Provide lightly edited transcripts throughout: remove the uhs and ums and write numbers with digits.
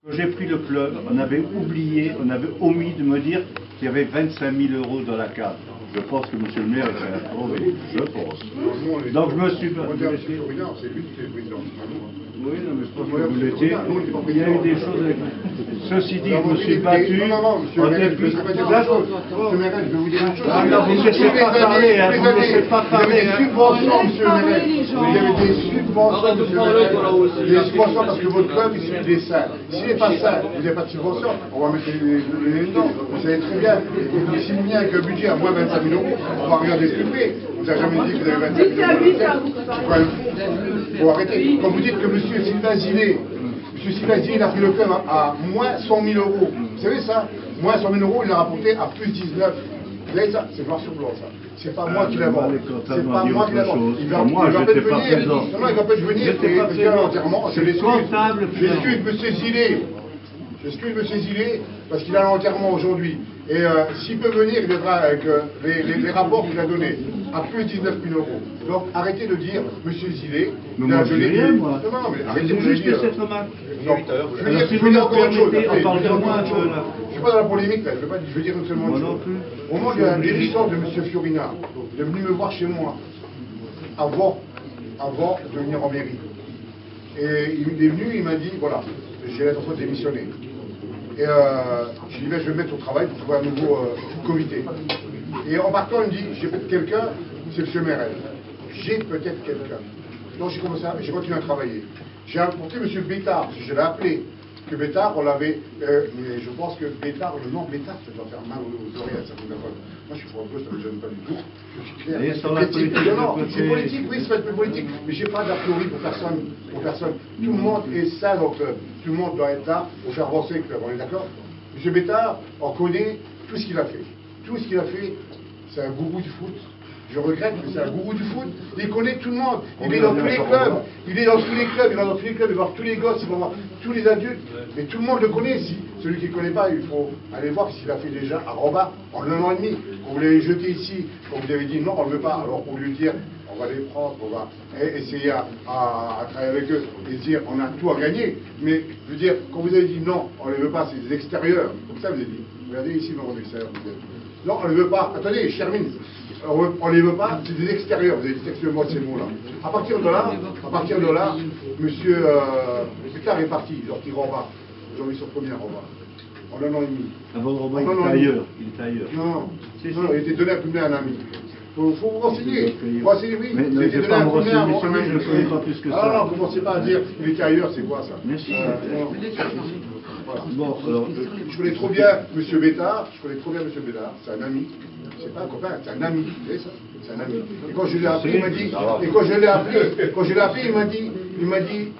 Quand j'ai pris le club, on avait omis de me dire qu'il y avait 25 000 € dans la cave. Je pense que M. le maire était approuvé, je pense. Donc je me suis battu. C'est lui qui est le président. Oui, non, mais je pense que vous l'étiez. Il y a eu des choses avec... Ceci dit, je me suis battu. Non, monsieur Merel, je ne vais pas dire une chose. Monsieur Merel, je vais vous dire une chose. Ah non, vous ne laissez pas parler, hein, vous ne laissez pas parler. Vous avez des subventions, monsieur Merel. Vous avez des subventions, monsieur Merel. Des subventions parce que votre club, il est sain. S'il n'est pas sain, vous n'avez pas de subvention, on va mettre les dedans. Vous savez très bien. Si vous venez avec un budget à moins 25 000 €, on va regarder plus près. On ne vous a jamais dit que vous avez 25 000 €. Il faut arrêter. Quand vous dites que monsieur Sylvain Zillet, il a pris le club à moins 100 000 €. Vous savez ça? Moins 100 000 €, il l'a rapporté à plus 19. Vous savez ça? C'est noir sur blanc ça. C'est pas moi qui l'invente. C'est pas moi qui l'invente. Il va peut-être venir. Non, il va peut-être venir et faire l'enterrement. Je l'excuse, monsieur Zillet. J'excuse M. Zillet parce qu'il a l'enterrement aujourd'hui. Et s'il peut venir, il viendra avec les rapports qu'il a donnés, à plus de 19 000 €. Donc arrêtez de dire, M. Zillet, il a donné rien, moi. Non, mais arrêtez de juste dire. cette remarque. Je veux dire encore une chose. On parle de moi un peu là. Je ne suis pas dans la polémique là, je veux dire seulement une chose. Au moment de la démission de M. Fiorina, il est venu me voir chez moi, avant de venir en mairie. Et il est venu, il m'a dit, voilà, j'ai l'intention de démissionner. Et je lui ai dit, je vais me mettre au travail pour trouver un nouveau comité. Et en partant, il me dit, j'ai peut-être quelqu'un, c'est M. Merel. J'ai peut-être quelqu'un. Donc j'ai continué à travailler. J'ai apporté M. Bétard, parce que je l'ai appelé. Que Bétard, on l'avait, mais je pense que Bétard, le nom Bétard, ça doit faire mal aux oreilles à certaines personnes. Moi, je suis pour un peu, ça ne me gêne pas du tout. Je suis clair. Et sur la politique, c'est politique, oui, c'est pas politique, mais j'ai pas d'a priori pour personne. Tout le monde est sain dans le club. Tout le monde doit être là pour faire avancer le club. On est d'accord? M. Bétard, on connaît tout ce qu'il a fait. Tout ce qu'il a fait, c'est un gourou du foot. Je regrette, mais c'est un gourou du foot. Il connaît tout le monde. Il est dans tous les clubs. Il est dans tous les clubs. Il va dans tous les clubs. Il va voir tous les gosses. Il va voir tous les adultes. Mais tout le monde le connaît ici. Celui qui ne connaît pas, il faut aller voir ce qu'il a fait déjà à Roba en 1 an et demi. Quand vous l'avez jeté ici, quand vous avez dit non, on ne veut pas. Alors pour lui dire, on va les prendre, on va essayer à travailler avec eux et dire on a tout à gagner. Mais je veux dire, quand vous avez dit non, on ne les veut pas, c'est des extérieurs. Comme ça vous avez dit. Regardez ici, non, on est extérieurs. Non, on ne les veut pas. Attendez, je termine. On ne les veut pas, c'est des extérieurs, vous avez dit textuellement ces mots-là. À partir de là, monsieur Pétard est parti, il est sorti Roba. Aujourd'hui, son premier Roba. En 1 an et demi. Avant Roba, il était ailleurs. Non, il était donné à plumer à un ami. Il faut vous renseigner. Oui. Mais ne laissez pas me renseigner, je ne connais pas plus que ça. Ah non, commencez pas à dire il était ailleurs, c'est quoi ça? Merci. Voilà. Bon, alors, je connais trop bien M. Bétard, c'est un ami. C'est pas un copain, c'est un ami, vous savez ça? C'est un ami. Et quand je l'ai appelé, il m'a dit, il m'a dit,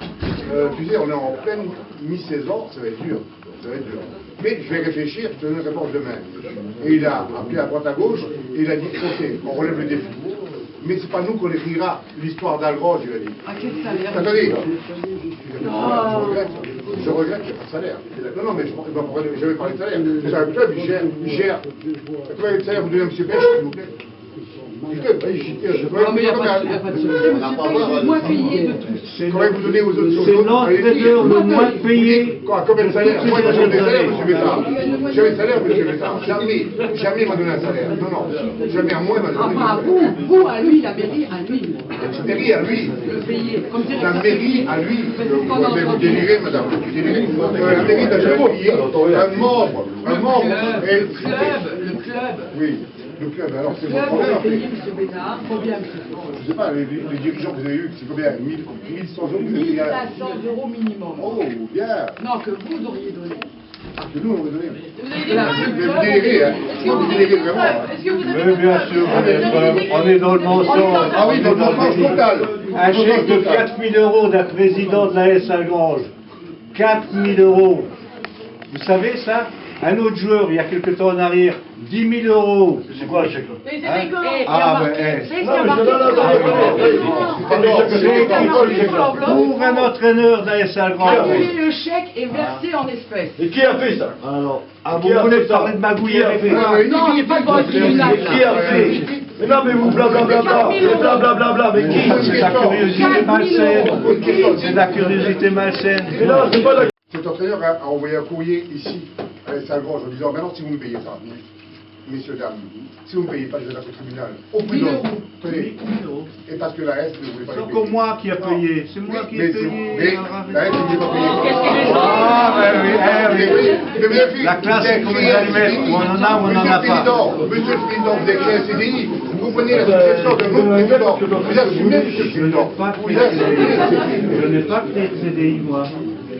tu sais, on est en pleine mi-saison, ça va être dur. Mais je vais réfléchir, je te donne une réponse demain. Et il a appelé à droite à gauche, et il a dit, ok, on relève le défi. Mais c'est pas nous qu'on écrira l'histoire d'Algrange, il a dit. À quel salaire? Attendez, je regrette qu'il n'y a pas de salaire. Non, mais je jamais parlé de salaire. C'est un club, il gère. Combien de salaire vous donnez à M. Bech, s'il vous plaît? Non, mais il n'y a pas de souci, monsieur Pech, le moins payé de tous. Combien vous donnez aux autres? c'est l'entraîneur le moins payé. Combien de salaire? Moi, il m'a donné des salaires, M. Bétard. Jamais de salaire, M. Bétard. Jamais il m'a donné un salaire. Non. Jamais à moi, il m'a donné. Ah, vous, à lui, la mairie, à lui. La mairie, à lui. Le payer, comme directeur. La mairie, à lui. Vous délirez, madame. Vous délirez. La mairie n'a jamais payé un membre. Le club. Oui. Le club, alors c'est Le votre club, problème. on a payé M. Bétard. Combien, M. Je ne sais pas, les dirigeants que vous avez eus, c'est combien? 1100 euros? 1500 € minimum. Oh, bien. Non, que vous auriez donné. Ah, que nous, on va donner. Vous Vous délirez, hein. Vous délirez vraiment. Oui, bien sûr, on est dans le mensonge. Ah oui, dans le mensonge total. Un chèque de 4 000 € d'un président de la S Algrange. 4 000 €. Vous savez ça? Un autre joueur, il y a quelque temps en arrière, 10 000 €. C'est quoi le chèque là? Pour un entraîneur de la S Algrange. Annulez le chèque et versé en espèces. Et qui a fait ça? Alors, vous voulez parler de magouille avec moi? Non, il n'y a pas de droit tribunal. Qui a fait? Mais non, mais vous blablabla, mais qui? C'est la curiosité malsaine. C'est la curiosité malsaine. Mais non, c'est pas la Cet entraîneur a envoyé un courrier ici, à Saint-Grange, en disant, maintenant, si vous me payez ça, messieurs, dames, si vous ne me payez pas, je vais au tribunal. Au prud'homme. Tenez. Et parce que la S ne voulait pas C'est les payer. encore moi qui ai payé. C'est moi qui ai payé. Mais la S ne voulait pas payer. Ah, oui. La classe, c'est comme les allumettes. Ou on en a ou on n'en a pas. Monsieur le Président, vous avez créé un CDI. Vous prenez la succession d'un autre président. Vous assumez, Monsieur le Président. Je n'ai pas créé de CDI, moi.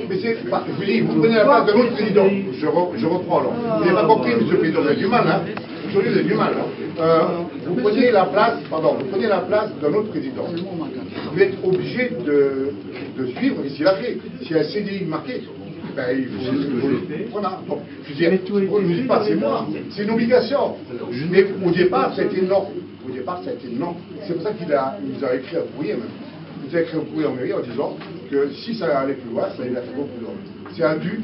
Mais c'est, je vous dis, vous prenez la place d'un autre président. Je reprends alors. Vous n'avez pas compris, Monsieur le Président, vous avez du mal, hein. Aujourd'hui, vous avez du mal, hein. Vous prenez la place, d'un autre président. Vous êtes obligé de suivre ce qu'il a fait. S'il y a un CDI marqué, ben, il faut. Voilà. Donc, je veux dire, vous ne dites pas, c'est moi. C'est une obligation. Mais au départ, ça a été non. C'est pour ça qu'il nous a écrit un courrier, même. Il nous a écrit un courrier en mairie en disant que si ça allait plus loin, ça allait être beaucoup plus loin. C'est un dû.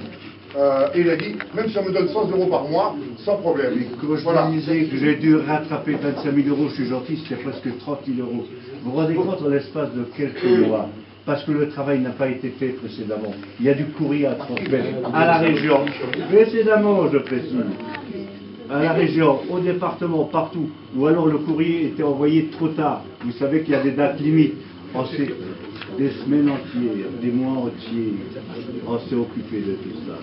Et il a dit, même si on me donne 100 € par mois, sans problème. Mais quand je vous disais que j'ai dû rattraper 25 000 €, je suis gentil, c'était presque 30 000 €. Vous vous rendez compte en l'espace de quelques mois, parce que le travail n'a pas été fait précédemment. Il y a du courrier à transmettre à la région. Précédemment, je précise. À la région, au département, partout. Ou alors le courrier était envoyé trop tard. Vous savez qu'il y a des dates limites. On s'est des semaines entières, des mois entiers, on s'est occupé de tout ça.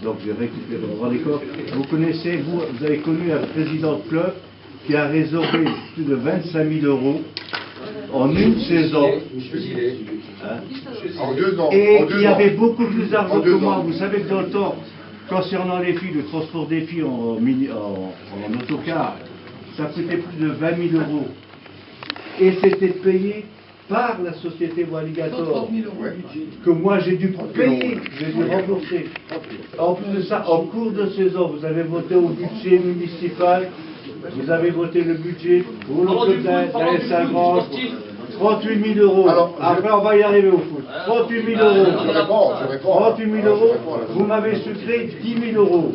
Donc j'ai récupéré. Vous vous rendez compte? Vous connaissez, vous avez connu un président de club qui a résorbé plus de 25 000 € en une saison. Hein? En 2 ans. Et en 2 il y ans. avait beaucoup plus d'argent En que 2 moi. ans. Vous savez que dans le temps, concernant les filles, le transport des filles en autocar, ça coûtait plus de 20 000 €. Et c'était payé par la société Walligator, que moi j'ai dû payer, j'ai dû rembourser. En plus de ça, en cours de saison, vous avez voté au budget municipal, vous avez voté le budget pour le club d'AS Saint-Grange, 38 000 €. Alors, après on va y arriver au foot. 38 000 €. Je réponds. 38 000 €, vous m'avez sucré 10 000 €.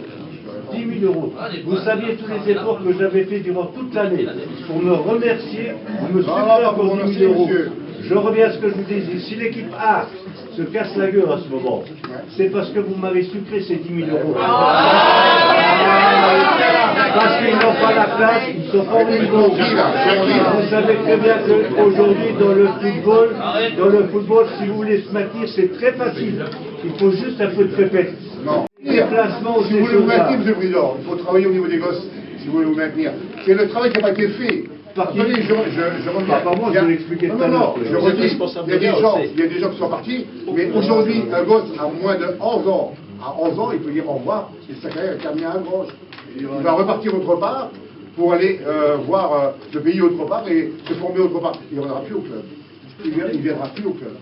10 000 €. Vous saviez tous les efforts que j'avais fait durant toute l'année pour me remercier, vous me sucrez encore 10 000 €. Je reviens à ce que je vous disais. Si l'équipe A se casse la gueule en ce moment, c'est parce que vous m'avez sucré ces 10 000 €. Parce qu'ils n'ont pas la place, ils ne sont pas au niveau. Vous savez très bien qu'aujourd'hui, dans le football, si vous voulez se maintenir, c'est très facile. Il faut juste un peu de pépette. Non. Les placements, Si vous voulez vous maintenir, Monsieur le Président, il faut travailler au niveau des gosses, si vous voulez vous maintenir. C'est le travail qui n'a pas été fait. Attendez, je reviens. Par moi, je vais l'expliquer tout à l'heure. Non, je redis, il y a des gens qui sont partis, mais aujourd'hui, un gosse à moins de 11 ans, il peut dire au revoir, et sa carrière est terminée à Grange. Il va repartir autre part pour aller voir le pays autre part et se former autre part. Il ne reviendra plus au club. Il ne viendra plus au club.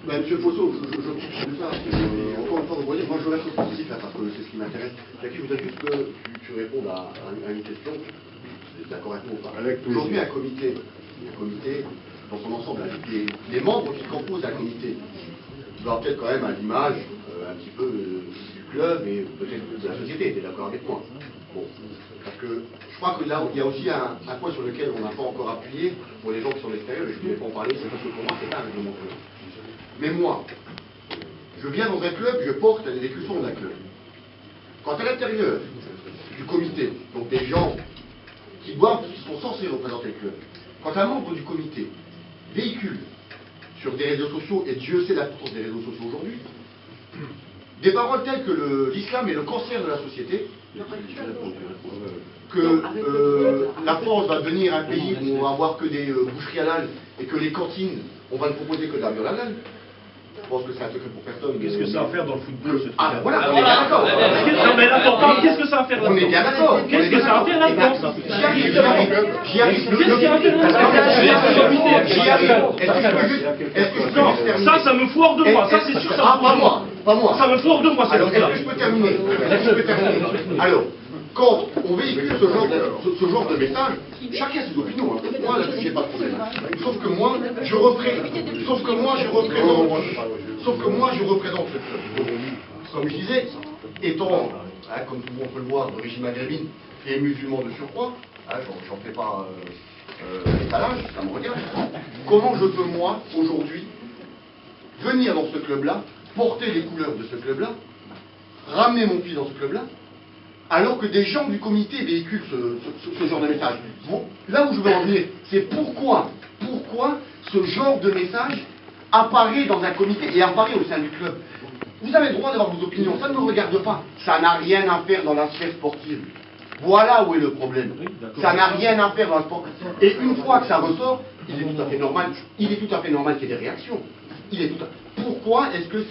Monsieur Fosso, encore une fois, vous voyez, moi je reste positif là parce que c'est ce qui m'intéresse. Je voudrais juste que tu répondes à une question. D'accord avec nous ou pas? Aujourd'hui, un comité, dans son ensemble, les membres qui composent un comité doivent être quand même à l'image un petit peu du club et peut-être de la société. Tu es d'accord avec moi? Bon, parce que je crois que là, il y a aussi un point sur lequel on n'a pas encore appuyé pour les gens qui sont extérieurs, et je ne voulais pas en parler, c'est parce que pour moi, c'est pas un règlement club. Mais moi, je viens dans un club, je porte les écussons d'un club. Quand à l'intérieur du comité, donc des gens qui sont censés représenter le club, quand un membre du comité véhicule sur des réseaux sociaux, et Dieu sait l'importance des réseaux sociaux aujourd'hui, des paroles telles que l'islam est le cancer de la société, que la France va devenir un pays où on va avoir que des boucheries halal et que les cantines, on va ne proposer que de la viande halal. Je pense que c'est un secret pour personne. Qu'est-ce que ça a à faire dans le football, ce truc? Ah, voilà, on est bien d'accord. Non, mais l'important, qu'est-ce que ça a à faire là-dedans? On est bien d'accord. Qu'est-ce que ça a à faire là-dedans? J'y arrive. Qu'est-ce qu'il y a à faire là-dedans? J'y arrive. Est-ce que je peux juste terminer? Ça me foire de moi, ça c'est sûr, ça me foire de moi. Pas moi. Ça me foire de moi, c'est Alors, comme ça. est-ce que je peux terminer? Alors, quand on véhicule ce genre de message, chacun a ses opinions. Hein. Moi, là-dessus, j'ai pas de problème. Sauf que moi, je représente ce club. Comme je disais, étant, comme tout le monde peut le voir, d'origine maghrébine et musulman de surcroît, j'en fais pas étalage, ça me regarde. Comment je peux, moi, aujourd'hui, venir dans ce club-là, porter les couleurs de ce club-là, ramener mon fils dans ce club-là, alors que des gens du comité véhiculent ce genre de message. Bon, là où je veux en venir, c'est pourquoi ce genre de message apparaît dans un comité et apparaît au sein du club. Vous avez le droit d'avoir vos opinions, ça ne me regarde pas. Ça n'a rien à faire dans la sphère sportive. Voilà où est le problème. Ça n'a rien à faire dans la sport. Et une fois que ça ressort, il est tout à fait normal qu'il y ait des réactions. Pourquoi est-ce que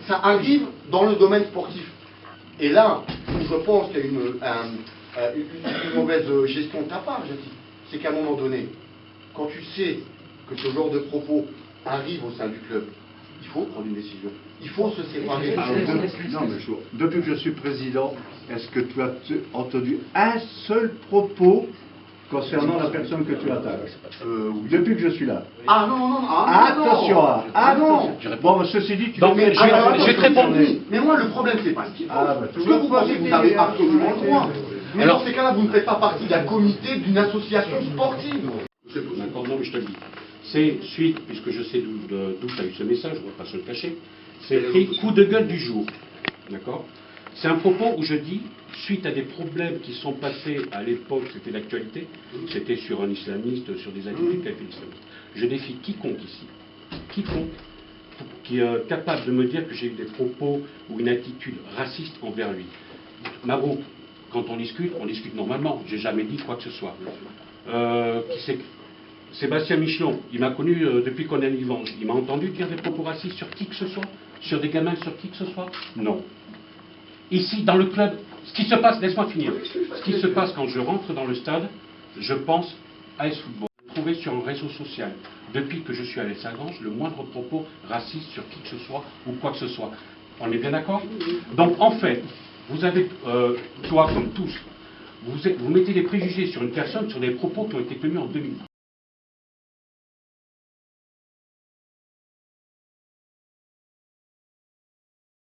ça arrive dans le domaine sportif? Et là, où je pense qu'il y a une mauvaise gestion de ta part, c'est qu'à un moment donné, quand tu sais que ce genre de propos arrive au sein du club, il faut prendre une décision. Il faut se séparer. Depuis que je suis président, est-ce que tu as entendu un seul propos concernant la personne que tu attaques? Oui. Depuis que je suis là. Ah non, Attention. non. Bon, ceci dit, tu Non, mais je vais te répondre. Mais moi, le problème, c'est pas ce qu'il faut. Parce tu que vois, vous pensez que vous avez absolument le droit. Mais Alors- dans ces cas-là, vous ne faites pas partie d'un comité, d'une association sportive. D'accord, non, mais je te le dis. C'est suite, puisque je sais d'où tu as eu ce message, on ne va pas se le cacher, c'est écrit coup de gueule du jour. D'accord? C'est un propos où je dis, suite à des problèmes qui sont passés à l'époque, c'était l'actualité, c'était sur un islamiste, sur des attitudes qu'a fait l'islamiste. Je défie quiconque ici, qui est capable de me dire que j'ai eu des propos ou une attitude raciste envers lui. Mabrouk, quand on discute normalement. J'ai jamais dit quoi que ce soit. Qui c'est Sébastien Michelon, il m'a connu depuis qu'on est vivant. Il m'a entendu dire des propos racistes sur qui que ce soit, sur des gamins, sur qui que ce soit. Non. Ici, dans le club, ce qui se passe, laisse-moi finir. Ce qui se passe quand je rentre dans le stade, je pense à AS Football. Trouver sur un réseau social, depuis que je suis à l'Essagange, le moindre propos raciste sur qui que ce soit ou quoi que ce soit. On est bien d'accord? Donc en fait, vous avez, toi comme tous, vous mettez des préjugés sur une personne, sur des propos qui ont été tenus en 2000.